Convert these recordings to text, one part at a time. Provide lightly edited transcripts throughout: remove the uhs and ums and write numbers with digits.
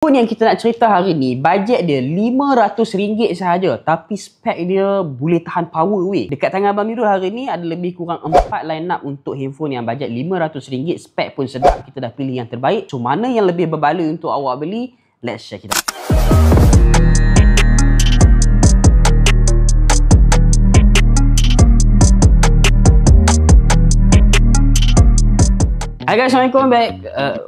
Phone yang kita nak cerita hari ni, bajet dia RM500 sahaja, tapi spek dia boleh tahan power weh. Dekat tangan Abang Mirul hari ni ada lebih kurang 4 line up untuk handphone yang bajet RM500, spek pun sedap. Kita dah pilih yang terbaik. So mana yang lebih berbaloi untuk awak beli? Let's check it out. Hi guys, Assalamualaikum.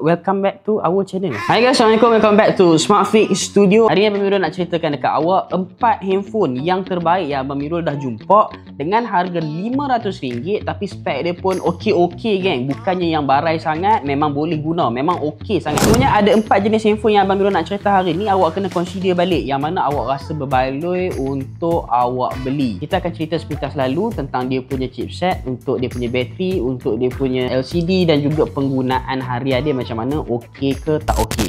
Welcome back to our channel. Hi guys, Assalamualaikum. Welcome back to SmartFix Studio. Hari ni Abang Mirul nak ceritakan dekat awak 4 handphone yang terbaik yang Abang Mirul dah jumpa dengan harga RM500, tapi spek dia pun okey-okey geng. Bukannya yang barai sangat, memang boleh guna, memang okey sangat. Sebenarnya ada 4 jenis handphone yang Abang Mirul nak cerita hari ni. Awak kena consider balik yang mana awak rasa berbaloi untuk awak beli. Kita akan cerita sepintas lalu tentang dia punya chipset, untuk dia punya bateri, untuk dia punya LCD dan juga penggunaan harian dia macam mana, okey ke tak okey.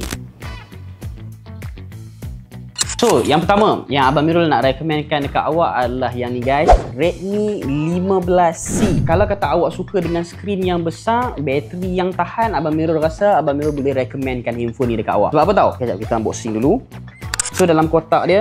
So, yang pertama yang Abang Mirul nak recommendkan dekat awak adalah yang ni guys, Redmi 15C. Kalau kata awak suka dengan skrin yang besar, bateri yang tahan, Abang Mirul rasa Abang Mirul boleh recommendkan handphone ni dekat awak. Sebab apa tahu? Sekejap kita unboxing dulu. So, dalam kotak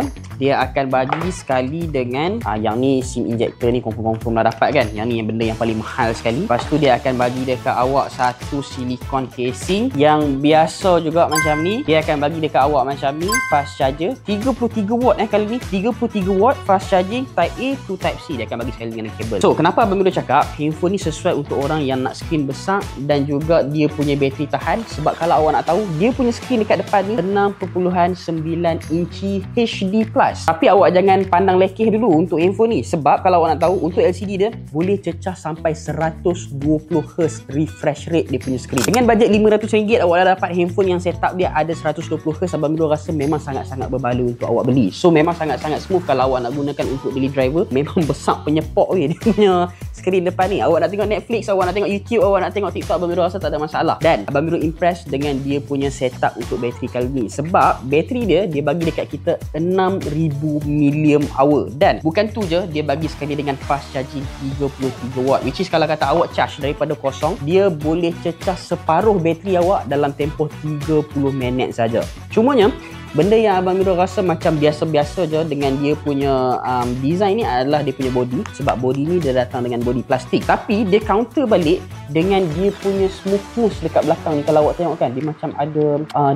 dia akan bagi sekali dengan yang ni SIM injector ni confirm lah dapat kan. Yang ni yang benda yang paling mahal sekali. Lepas tu dia akan bagi dekat awak satu silicone casing yang biasa juga macam ni. Dia akan bagi dekat awak macam ni fast charger 33 watt kali ni 33 watt fast charging type A to type C. Dia akan bagi sekali dengan kabel. So kenapa Abang Mirul cakap handphone ni sesuai untuk orang yang nak skrin besar dan juga dia punya bateri tahan? Sebab kalau awak nak tahu, dia punya skrin dekat depan ni 6.9 inci HD+. Tapi awak jangan pandang lekeh dulu untuk handphone ni. Sebab kalau awak nak tahu, untuk LCD dia boleh cecah sampai 120Hz refresh rate dia punya skrin. Dengan bajet RM500 awak dah dapat handphone yang setup dia ada 120Hz. Abang Mirul rasa memang sangat-sangat berbaloi untuk awak beli. So memang sangat-sangat smooth kalau awak nak gunakan untuk daily driver. Memang besar penyepok dia punya skrin depan ni. Awak nak tengok Netflix, awak nak tengok YouTube, awak nak tengok TikTok, Abang Mirul rasa tak ada masalah. Dan Abang Mirul impress dengan dia punya setup untuk bateri kali ni. Sebab bateri dia bagi dekat kita 6000 mAh. Dan bukan tu je, dia bagi sekali dengan fast charging 33 watt, which is kalau kata awak charge daripada kosong, dia boleh cecah separuh bateri awak dalam tempoh 30 minit saja. Cumanya benda yang Abang Mirul rasa macam biasa-biasa je dengan dia punya design ni adalah dia punya body. Sebab body ni dia datang dengan body plastik, tapi dia counter balik dengan dia punya smoothness dekat belakang ni. Kalau awak tengok kan, dia macam ada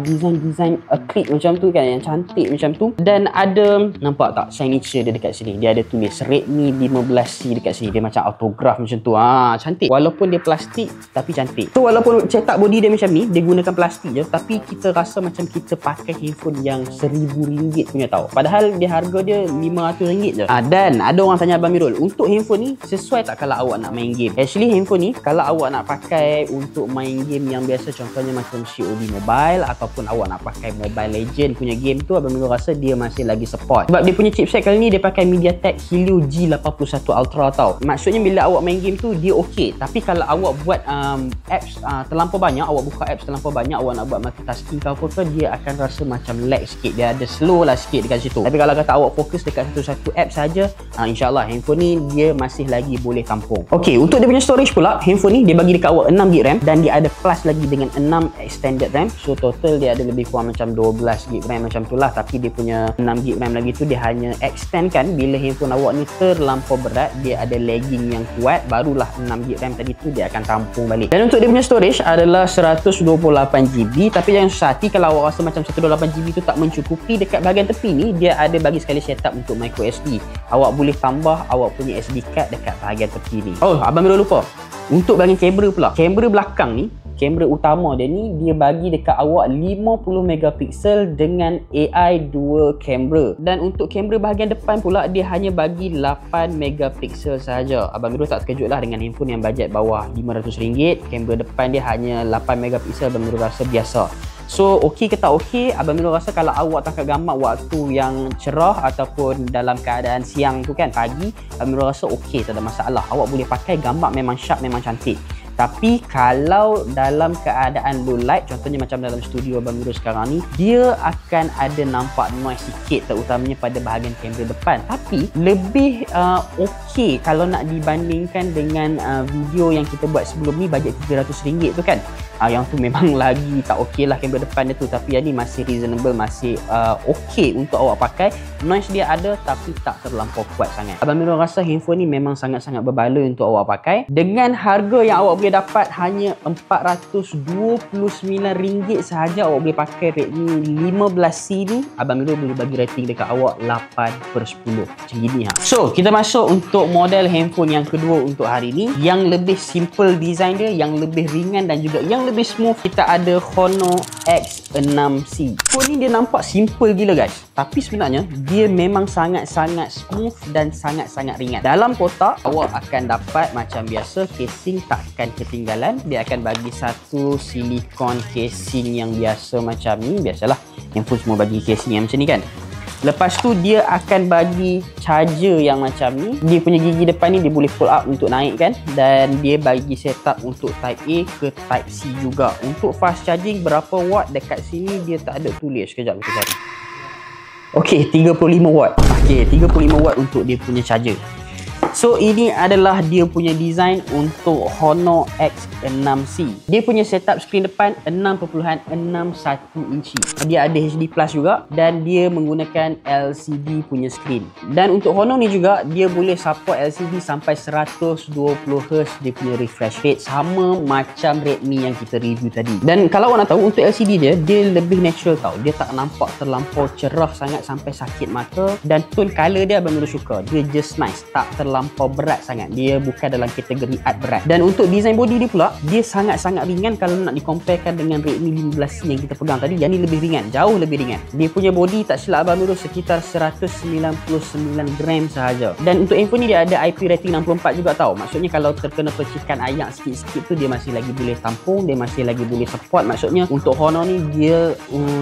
design acrylic macam tu kan, yang cantik macam tu. Dan ada, nampak tak signature dia dekat sini, dia ada tulis Redmi 15C dekat sini. Dia macam autograph macam tu. Cantik. Walaupun dia plastik tapi cantik. So walaupun cetak body dia macam ni, dia gunakan plastik je, tapi kita rasa macam kita pakai handphone yang RM1000 punya tau. Padahal dia harga dia RM500 je. Dan ada orang tanya Abang Mirul, untuk handphone ni sesuai tak kalau awak nak main game? Actually handphone ni kalau awak nak pakai untuk main game yang biasa, contohnya macam COD Mobile ataupun awak nak pakai Mobile Legend punya game tu, Abang Mirul rasa dia masih lagi support. Sebab dia punya chipset kali ni dia pakai MediaTek Helio G81 Ultra tau. Maksudnya bila awak main game tu dia okey. Tapi kalau awak buat apps terlampau banyak, awak buka apps terlampau banyak, awak nak buat multitasking ke apa ke, dia akan rasa macam lag sikit, dia ada slow lah sikit dekat situ. Tapi kalau kata awak fokus dekat satu-satu app saja, insyaAllah handphone ni dia masih lagi boleh tampung. Okey, untuk dia punya storage pula, handphone ni dia bagi dekat awak 6GB RAM dan dia ada plus lagi dengan 6 extended RAM. So total dia ada lebih kurang macam 12GB RAM macam tu lah. Tapi dia punya 6GB RAM lagi tu dia hanya extend kan bila handphone awak ni terlampau berat, dia ada lagging yang kuat, barulah 6GB RAM tadi tu dia akan tampung balik. Dan untuk dia punya storage adalah 128GB. Tapi jangan susah hati kalau awak rasa macam 128GB tu tak mencukupi. Dekat bahagian tepi ni dia ada bagi sekali setup untuk micro SD. Awak boleh tambah awak punya SD card dekat bahagian tepi ni. Oh, Abang Mirul lupa, untuk bahagian kamera pula, kamera belakang ni, kamera utama dia ni, dia bagi dekat awak 50MP dengan AI dual camera. Dan untuk kamera bahagian depan pula, dia hanya bagi 8MP sahaja. Abang Mirul tak terkejut lah dengan handphone yang bajet bawah RM500. Kamera depan dia hanya 8MP. Abang Mirul rasa biasa. So okey ke tak okey? Abang Mirul rasa kalau awak tangkap gambar waktu yang cerah ataupun dalam keadaan siang tu kan, pagi, Abang Mirul rasa okey, tak ada masalah. Awak boleh pakai, gambar memang sharp, memang cantik. Tapi kalau dalam keadaan low light, contohnya macam dalam studio Abang Mirul sekarang ni, dia akan ada nampak noise sikit, terutamanya pada bahagian kamera depan. Tapi lebih okey kalau nak dibandingkan dengan video yang kita buat sebelum ni, bajet RM300 tu kan. Yang tu memang lagi tak okey lah kamera depan dia tu, tapi yang ni masih reasonable, masih okey untuk awak pakai. Noise dia ada tapi tak terlampau kuat sangat. Abang Mirul rasa handphone ni memang sangat-sangat berbaloi untuk awak pakai. Dengan harga yang awak boleh dapat hanya RM429 sahaja, awak boleh pakai Redmi 15C ni. Abang Mirul boleh bagi rating dekat awak 8/10. Macam gini ha. So, kita masuk untuk model handphone yang kedua untuk hari ni, yang lebih simple design dia, yang lebih ringan dan juga yang lebih smooth. Kita ada Honor X6C. Phone ni dia nampak simple gila guys, tapi sebenarnya dia memang sangat-sangat smooth dan sangat-sangat ringan. Dalam kotak awak akan dapat macam biasa, casing takkan ketinggalan. Dia akan bagi satu silikon casing yang biasa macam ni. Biasalah handphone semua bagi casing yang macam ni kan. Lepas tu dia akan bagi charger yang macam ni. Dia punya gigi depan ni dia boleh pull up untuk naik kan. Dan dia bagi setup untuk Type A ke Type C juga. Untuk fast charging berapa watt dekat sini dia tak ada tulis. Sekejap kita cari. Okey, 35 watt. Okey, 35 watt untuk dia punya charger. So ini adalah dia punya design untuk Honor X6C. Dia punya setup skrin depan 6.61 inci. Dia ada HD Plus juga dan dia menggunakan LCD punya skrin. Dan untuk Honor ni juga dia boleh support LCD sampai 120Hz dia punya refresh rate, sama macam Redmi yang kita review tadi. Dan kalau awak nak tahu, untuk LCD dia lebih natural tau. Dia tak nampak terlampau cerah sangat sampai sakit mata, dan tone color dia abang Mirul suka. Dia just nice, tak terlampau berat sangat. Dia bukan dalam kategori art berat. Dan untuk design body dia pula, dia sangat-sangat ringan kalau nak dikomparekan dengan Redmi 15C yang kita pegang tadi. Yang ni lebih ringan, jauh lebih ringan. Dia punya body tak silap abang Mirul sekitar 199 gram sahaja. Dan untuk handphone ni dia ada IP rating 64 juga tau. Maksudnya kalau terkena percikan air sikit-sikit tu dia masih lagi boleh tampung, dia masih lagi boleh support. Maksudnya untuk Honor ni dia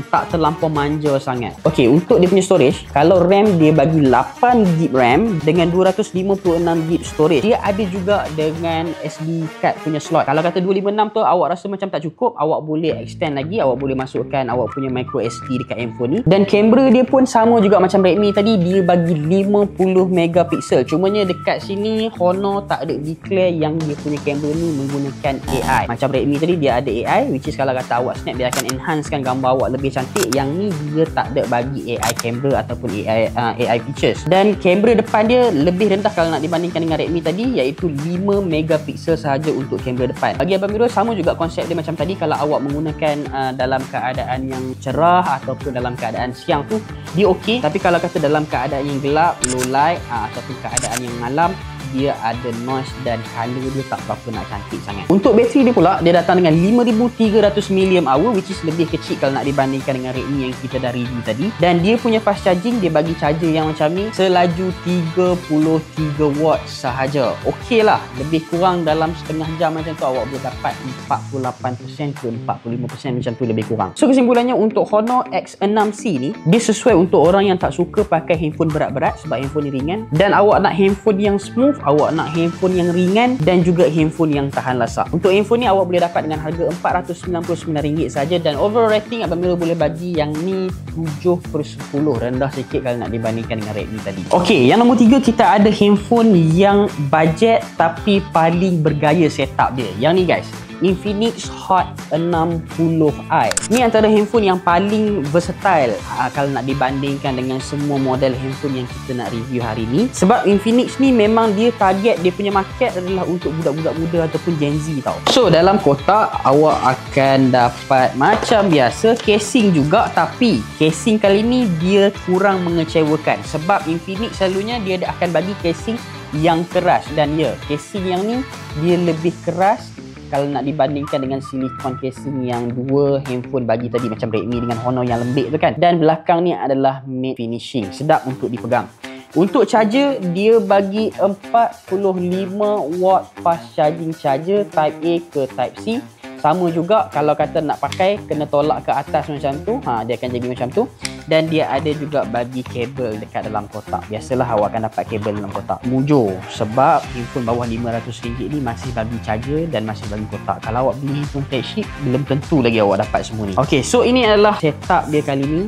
tak terlampau manja sangat. Okey, untuk dia punya storage, kalau RAM dia bagi 8GB RAM dengan 256GB storage. Dia ada juga dengan SD card punya slot. Kalau kata 256 tu awak rasa macam tak cukup, awak boleh extend lagi, awak boleh masukkan awak punya micro SD dekat handphone ni. Dan kamera dia pun sama juga macam Redmi tadi, dia bagi 50 megapiksel. Cumanya dekat sini Honor tak ada declare yang dia punya kamera ni menggunakan AI. Macam Redmi tadi dia ada AI, which is kalau kata awak snap dia akan enhancekan gambar awak lebih cantik. Yang ni dia tak ada bagi AI kamera ataupun AI features. Dan kamera depan dia lebih rendah kalau nak dibandingkan dengan Redmi tadi, iaitu 5 megapiksel sahaja untuk kamera depan. Bagi abang Mirul sama juga konsep dia macam tadi. Kalau awak menggunakan dalam keadaan yang cerah ataupun dalam keadaan siang tu dia okey, tapi kalau kata dalam keadaan yang gelap, low light ataupun keadaan yang malam, dia ada noise dan color dia tak berapa nak cantik sangat. Untuk bateri dia pula, dia datang dengan 5300 mAh, which is lebih kecil kalau nak dibandingkan dengan Redmi yang kita dah review tadi. Dan dia punya fast charging, dia bagi charger yang macam ni selaju 33 watt sahaja. Okey lah, lebih kurang dalam setengah jam macam tu awak boleh dapat 48% ke 45% macam tu, lebih kurang. So kesimpulannya untuk Honor X6C ni, dia sesuai untuk orang yang tak suka pakai handphone berat-berat sebab handphone ni ringan. Dan awak nak handphone yang smooth, awak nak handphone yang ringan dan juga handphone yang tahan lasak. Untuk handphone ni awak boleh dapat dengan harga RM499 saja. Dan overall rating abang Mirul boleh bagi yang ni 7/10, rendah sikit kalau nak dibandingkan dengan Redmi tadi. Okey, yang nombor 3 kita ada handphone yang budget tapi paling bergaya setup dia. Yang ni guys, Infinix Hot 60i. Ni antara handphone yang paling versatile kalau nak dibandingkan dengan semua model handphone yang kita nak review hari ni. Sebab Infinix ni memang dia target dia punya market adalah untuk budak-budak muda ataupun Gen Z tau. So dalam kotak awak akan dapat macam biasa casing juga, tapi casing kali ni dia kurang mengecewakan sebab Infinix selalunya dia akan bagi casing yang keras. Dan ya, casing yang ni dia lebih keras kalau nak dibandingkan dengan silikon casing yang dua handphone bagi tadi, macam Redmi dengan Honor yang lembik tu kan. Dan belakang ni adalah matte finishing, sedap untuk dipegang. Untuk charger, dia bagi 45 watt fast charging charger Type A ke Type C. Sama juga kalau kata nak pakai kena tolak ke atas macam tu, dia akan jadi macam tu. Dan dia ada juga bagi kabel dekat dalam kotak. Biasalah awak akan dapat kabel dalam kotak. Mujur sebab handphone bawah RM500 ni masih bagi charger dan masih bagi kotak. Kalau awak beli handphone flagship, belum tentu lagi awak dapat semua ni. Okey, so ini adalah setup dia kali ni.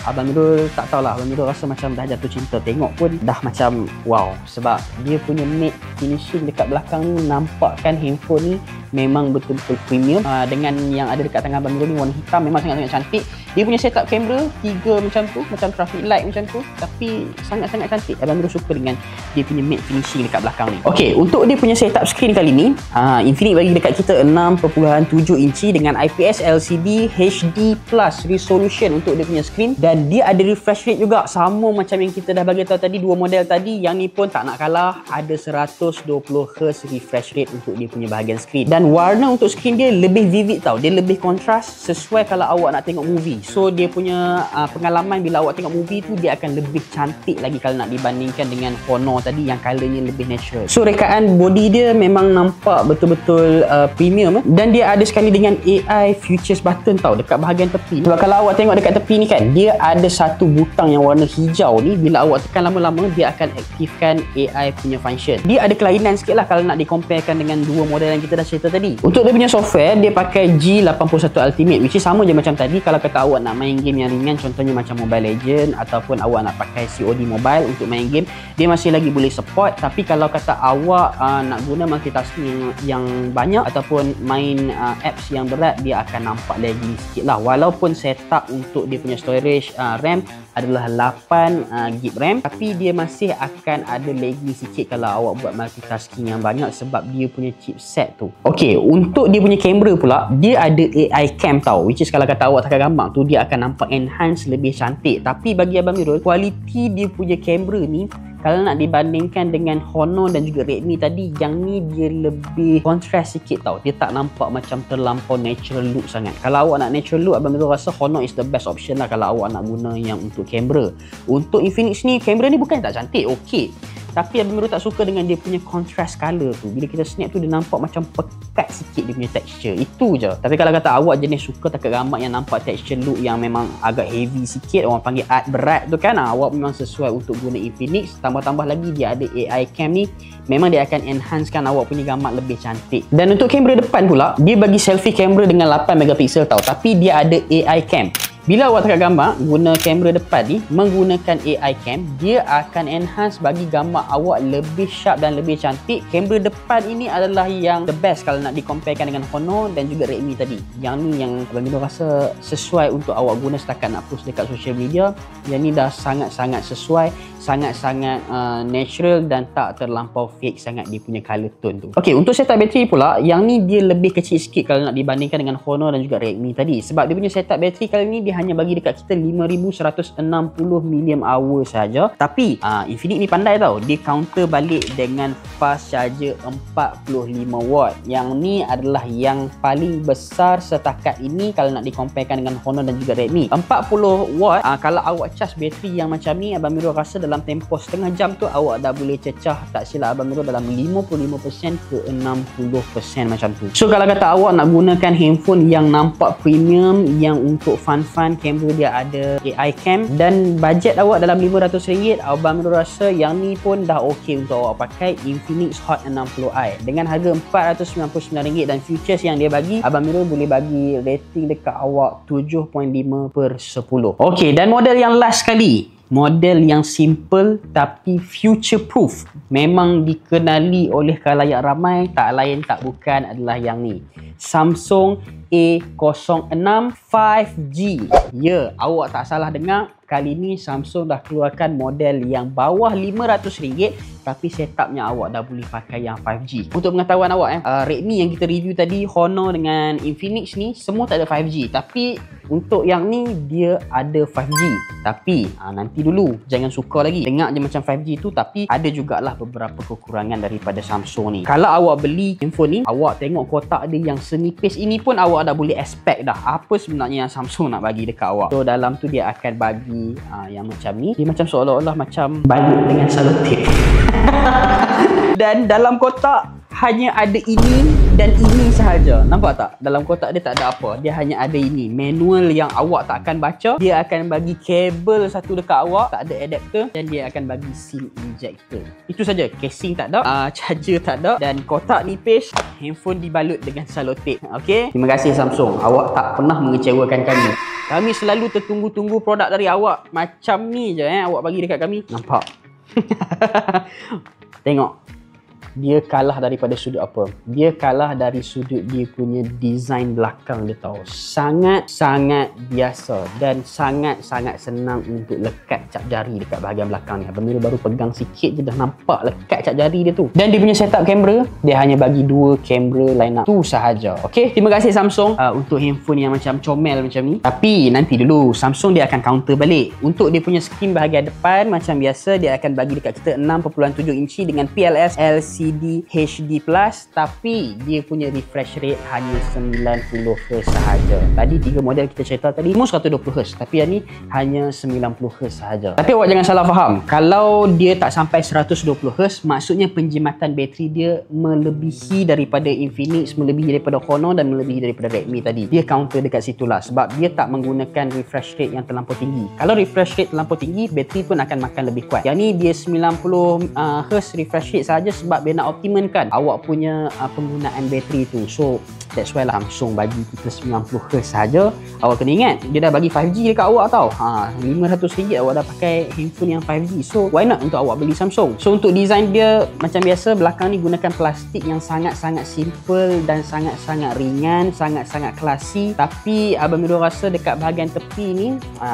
Abang Mirul tak tahulah, Abang Mirul rasa macam dah jatuh cinta. Tengok pun dah macam wow, sebab dia punya matte finishing dekat belakang ni nampakkan handphone ni memang betul-betul premium. Dengan yang ada dekat tangan Abang Mirul ni warna hitam memang sangat-sangat cantik. Dia punya setup kamera 3 macam tu, macam traffic light macam tu, tapi sangat-sangat cantik. Abang Mirul suka dengan dia punya matte finishing dekat belakang ni. Okey, untuk dia punya setup screen kali ni, Infinix bagi dekat kita 6.7 inci dengan IPS LCD HD plus resolution untuk dia punya screen, dan dia ada refresh rate juga sama macam yang kita dah bagi tahu tadi, dua model tadi. Yang ni pun tak nak kalah, ada 120Hz refresh rate untuk dia punya bahagian screen, dan warna untuk screen dia lebih vivid tau, dia lebih kontras sesuai kalau awak nak tengok movie. So dia punya pengalaman bila awak tengok movie tu dia akan lebih cantik lagi kalau nak dibandingkan dengan Honor tadi yang colournya lebih natural. So rekaan body dia memang nampak betul-betul premium, dan dia ada sekali dengan AI Futures button tau dekat bahagian tepi. Sebab kalau awak tengok dekat tepi ni kan, dia ada satu butang yang warna hijau ni, bila awak tekan lama-lama dia akan aktifkan AI punya function. Dia ada kelainan sikit lah kalau nak dikomparekan dengan dua model yang kita dah cerita tadi. Untuk dia punya software, dia pakai G81 Ultimate, which is sama je macam tadi. Kalau kata awak nak main game yang ringan, contohnya macam Mobile Legend, ataupun awak nak pakai COD Mobile untuk main game, dia masih lagi boleh support. Tapi kalau kata awak nak guna multitasking yang banyak ataupun main apps yang berat, dia akan nampak lagging sikit lah. Walaupun setup untuk dia punya storage RAM adalah 8GB RAM, tapi dia masih akan ada lagging sikit kalau awak buat multitasking yang banyak sebab dia punya chipset tu. Okey, untuk dia punya kamera pula, dia ada AI cam tau, which is kalau kata awak tekan gambar tu dia akan nampak enhance lebih cantik. Tapi bagi Abang Mirul, kualiti dia punya kamera ni kalau nak dibandingkan dengan Honor dan juga Redmi tadi, yang ni dia lebih kontras sikit tau. Dia tak nampak macam terlampau natural look sangat. Kalau awak nak natural look, Abang Mirul rasa Honor is the best option lah kalau awak nak guna yang untuk kamera. Untuk Infinix ni, kamera ni bukan tak cantik, okey. Tapi Abang Mirul tak suka dengan dia punya contrast color tu. Bila kita snap tu dia nampak macam pekat sikit dia punya texture. Itu je. Tapi kalau kata awak jenis suka takat gambar yang nampak texture look yang memang agak heavy sikit, orang panggil art berat tu kan, awak memang sesuai untuk guna Infinix. Tambah-tambah lagi dia ada AI cam ni, memang dia akan enhancekan awak punya gambar lebih cantik. Dan untuk kamera depan pula, dia bagi selfie kamera dengan 8MP tau, tapi dia ada AI cam. Bila awak tekan gambar guna kamera depan ni menggunakan AI cam, dia akan enhance bagi gambar awak lebih sharp dan lebih cantik. Kamera depan ini adalah yang the best kalau nak dikomparekan dengan Honor dan juga Redmi tadi. Yang ni yang Abang Mirul rasa sesuai untuk awak guna setakat nak post dekat social media. Yang ni dah sangat-sangat sesuai, sangat-sangat natural dan tak terlampau fake sangat dia punya color tone tu. Okey, untuk setup bateri pula, yang ni dia lebih kecil sikit kalau nak dibandingkan dengan Honor dan juga Redmi tadi. Sebab dia punya setup bateri kali ni dia hanya bagi dekat kita 5160 mAh saja. Tapi Infinix ni pandai tau, dia counter balik dengan fast charger 45W. Yang ni adalah yang paling besar setakat ini kalau nak dikomparekan dengan Honor dan juga Redmi. 40W, kalau awak charge bateri yang macam ni, Abang Mirul rasa dalam tempoh setengah jam tu awak dah boleh cecah, tak silap Abang Mirul, dalam 55% ke 60% macam tu. So kalau kata awak nak gunakan handphone yang nampak premium, yang untuk fun-fun, kamera dia ada AI cam, dan bajet awak dalam RM500, Abang Mirul rasa yang ni pun dah okey untuk awak pakai Infinix Hot 60i. Dengan harga RM499 dan features yang dia bagi, Abang Mirul boleh bagi rating dekat awak 7.5/10. Okey, dan model yang last sekali, model yang simple tapi future proof, memang dikenali oleh khalayak ramai, tak lain tak bukan adalah yang ni, Samsung A06 5G. Ya, awak tak salah dengar, kali ni Samsung dah keluarkan model yang bawah RM500 tapi setupnya awak dah boleh pakai yang 5G. Untuk pengetahuan awak, Redmi yang kita review tadi, Honor dengan Infinix ni semua tak ada 5G, tapi untuk yang ni dia ada 5G. Tapi nanti dulu, jangan suka lagi dengar je macam 5G tu, tapi ada jugalah beberapa kekurangan daripada Samsung ni. Kalau awak beli handphone ni, awak tengok kotak dia yang senipis ini pun awak dah boleh expect dah apa sebenarnya yang Samsung nak bagi dekat awak. So dalam tu dia akan bagi yang macam ni, dia macam seolah-olah macam balut dengan selotip. Dan dalam kotak hanya ada ini dan ini sahaja. Nampak tak? Dalam kotak dia tak ada apa. Dia hanya ada ini. Manual yang awak tak akan baca. Dia akan bagi kabel satu dekat awak. Tak ada adapter. Dan dia akan bagi SIM injector. Itu saja. Casing tak ada. Charger tak ada. Dan kotak nipis. Handphone dibalut dengan selotip. Okey? Terima kasih Samsung. Awak tak pernah mengecewakan kami. Kami selalu tertunggu-tunggu produk dari awak. Macam ni je awak bagi dekat kami. Nampak? Tengok. dia kalah daripada sudut apa? Dia kalah dari sudut dia punya design belakang dia tau. Sangat-sangat biasa dan sangat-sangat senang untuk lekat cap jari dekat bahagian belakang ni. Abang Mirul baru pegang sikit je dah nampak lekat cap jari dia tu. Dan dia punya setup kamera, dia hanya bagi 2 kamera line up tu sahaja. Okey, terima kasih Samsung untuk handphone yang macam comel macam ni. Tapi nanti dulu, Samsung dia akan counter balik. Untuk dia punya skrin bahagian depan macam biasa, dia akan bagi dekat kita 6.7 inci dengan PLS LCD HD+, tapi dia punya refresh rate hanya 90Hz sahaja. Tadi 3 model kita cerita tadi semua 120Hz, tapi yang ni hanya 90Hz sahaja. Tapi awak jangan salah faham. Kalau dia tak sampai 120Hz, maksudnya penjimatan bateri dia melebihi daripada Infinix, melebihi daripada Honor dan melebihi daripada Redmi tadi. Dia counter dekat situlah sebab dia tak menggunakan refresh rate yang terlampau tinggi. Kalau refresh rate terlampau tinggi, bateri pun akan makan lebih kuat. Yang ni dia 90Hz refresh rate saja sebab dia nak optimalkan awak punya penggunaan bateri tu. So that's why lah Samsung bagi kita 90Hz saja. Awak kena ingat, dia dah bagi 5G dekat awak tau. RM500 awak dah pakai handphone yang 5G. So why not untuk awak beli Samsung? So untuk design dia macam biasa, belakang ni gunakan plastik yang sangat-sangat simple dan sangat-sangat ringan, sangat-sangat klasi. Tapi Abang Mirul rasa dekat bahagian tepi ni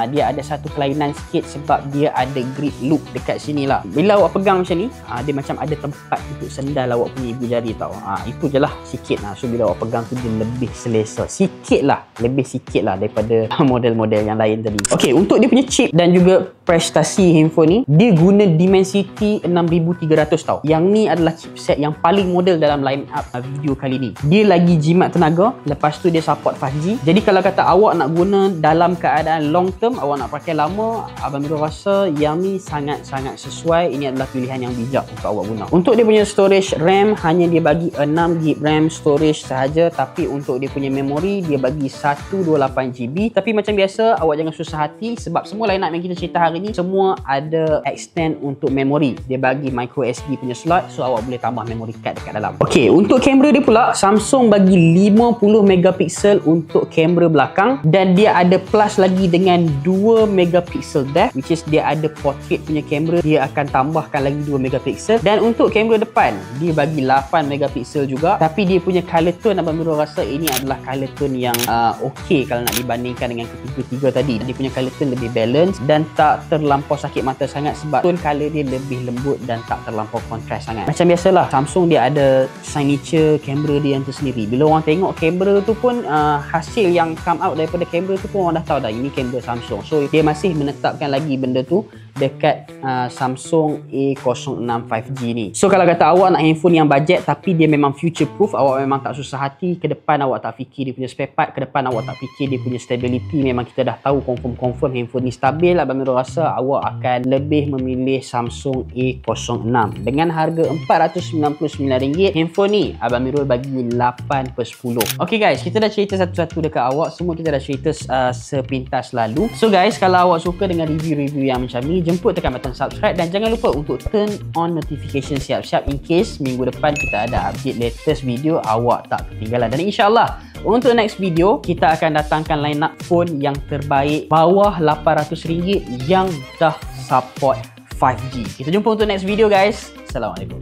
dia ada satu kelainan sikit sebab dia ada grip loop dekat sini lah. Bila awak pegang macam ni, dia macam ada tempat untuk sendal awak punya ibu jari tau. Itu je lah sikit lah. So bila awak pegang tu dia lebih selesa sikit lah, lebih sikit lah daripada model-model yang lain tadi. Okey, untuk dia punya chip dan juga prestasi handphone ni, dia guna Dimensity 6300 tau. Yang ni adalah chipset yang paling model dalam line up video kali ni. Dia lagi jimat tenaga, lepas tu dia support 5G. Jadi kalau kata awak nak guna dalam keadaan long term, awak nak pakai lama, Abang Mirul rasa yang ni sangat-sangat sesuai. Ini adalah pilihan yang bijak untuk awak guna. Untuk dia punya storage RAM, hanya dia bagi 6GB RAM storage sahaja, tapi untuk dia punya memori dia bagi 128GB. Tapi macam biasa, awak jangan susah hati sebab semua line up yang kita cerita hari ni semua ada extend untuk memori. Dia bagi micro SD punya slot, so awak boleh tambah memory card dekat dalam. Okey, untuk kamera dia pula, Samsung bagi 50MP untuk kamera belakang dan dia ada plus lagi dengan 2MP depth, which is dia ada portrait punya kamera, dia akan tambahkan lagi 2MP. Dan untuk kamera depan, dia bagi 8MP juga, tapi dia punya color tone Abang Mirul rasa ini adalah color tone yang okey kalau nak dibandingkan dengan ketiga-tiga tadi. Dia punya color tone lebih balance dan tak terlampau sakit mata sangat sebab tone color dia lebih lembut dan tak terlampau kontras sangat. Macam biasalah, Samsung dia ada signature kamera dia yang tersendiri. Bila orang tengok kamera tu pun hasil yang come out daripada kamera tu pun orang dah tahu dah ini kamera Samsung. So dia masih menetapkan lagi benda tu dekat Samsung A06 5G ni. So kalau kata awak nak handphone yang budget tapi dia memang future proof, awak memang tak susah hati, ke depan awak tak fikir dia punya spare part, ke depan awak tak fikir dia punya stability, memang kita dah tahu confirm handphone ni stabil, Abang Mirul rasa awak akan lebih memilih Samsung A06. Dengan harga RM499, handphone ni Abang Mirul bagi 8/10. Okay guys, kita dah cerita satu-satu dekat awak, semua kita dah cerita sepintas lalu. So guys, kalau awak suka dengan review-review yang macam ni, jemput tekan button subscribe dan jangan lupa untuk turn on notification siap-siap in case minggu depan kita ada update latest video, awak tak ketinggalan. Dan insyaAllah untuk next video kita akan datangkan line up phone yang terbaik bawah RM800 yang dah support 5G. Kita jumpa untuk next video guys. Assalamualaikum.